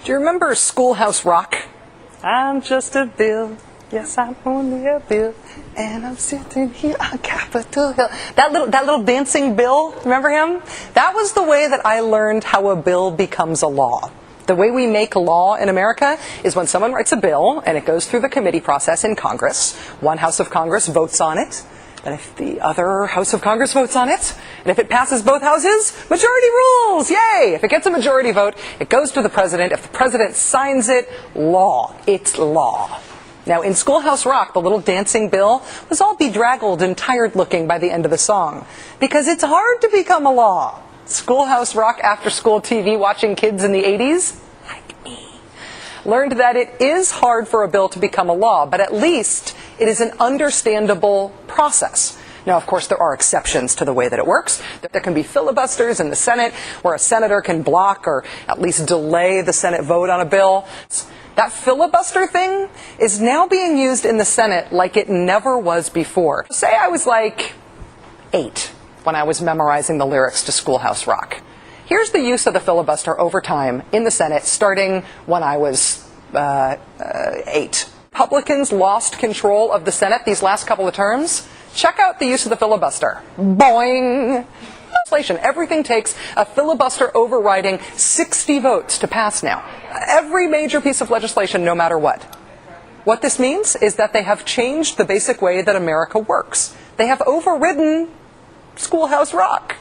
Do you remember Schoolhouse Rock? I'm just a bill. Yes, I'm only a bill. And I'm sitting here on Capitol Hill. That little dancing bill, remember him? That was the way that I learned how a bill becomes a law. The way we make law in America is when someone writes a bill and it goes through the committee process in Congress. One house of Congress votes on it. And if the other House of Congress votes on it, and if it passes both houses, majority rules, yay! If it gets a majority vote, it goes to the president. If the president signs it, law. It's law. Now, in Schoolhouse Rock, the little dancing bill was all bedraggled and tired-looking by the end of the song, because it's hard to become a law. Schoolhouse Rock after-school TV watching kids in the 80s, like me, learned that it is hard for a bill to become a law, but at least it is an understandable process. Now, of course, there are exceptions to the way that it works. There can be filibusters in the Senate where a senator can block or at least delay the Senate vote on a bill. That filibuster thing is now being used in the Senate like it never was before. Say I was like 8 when I was memorizing the lyrics to Schoolhouse Rock. Here's the use of the filibuster over time in the Senate, starting when I was 8. Republicans lost control of the Senate these last couple of terms. Check out the use of the filibuster. Boing! Legislation. Everything takes a filibuster overriding 60 votes to pass now. Every major piece of legislation, no matter what. What this means is that they have changed the basic way that America works. They have overridden Schoolhouse Rock.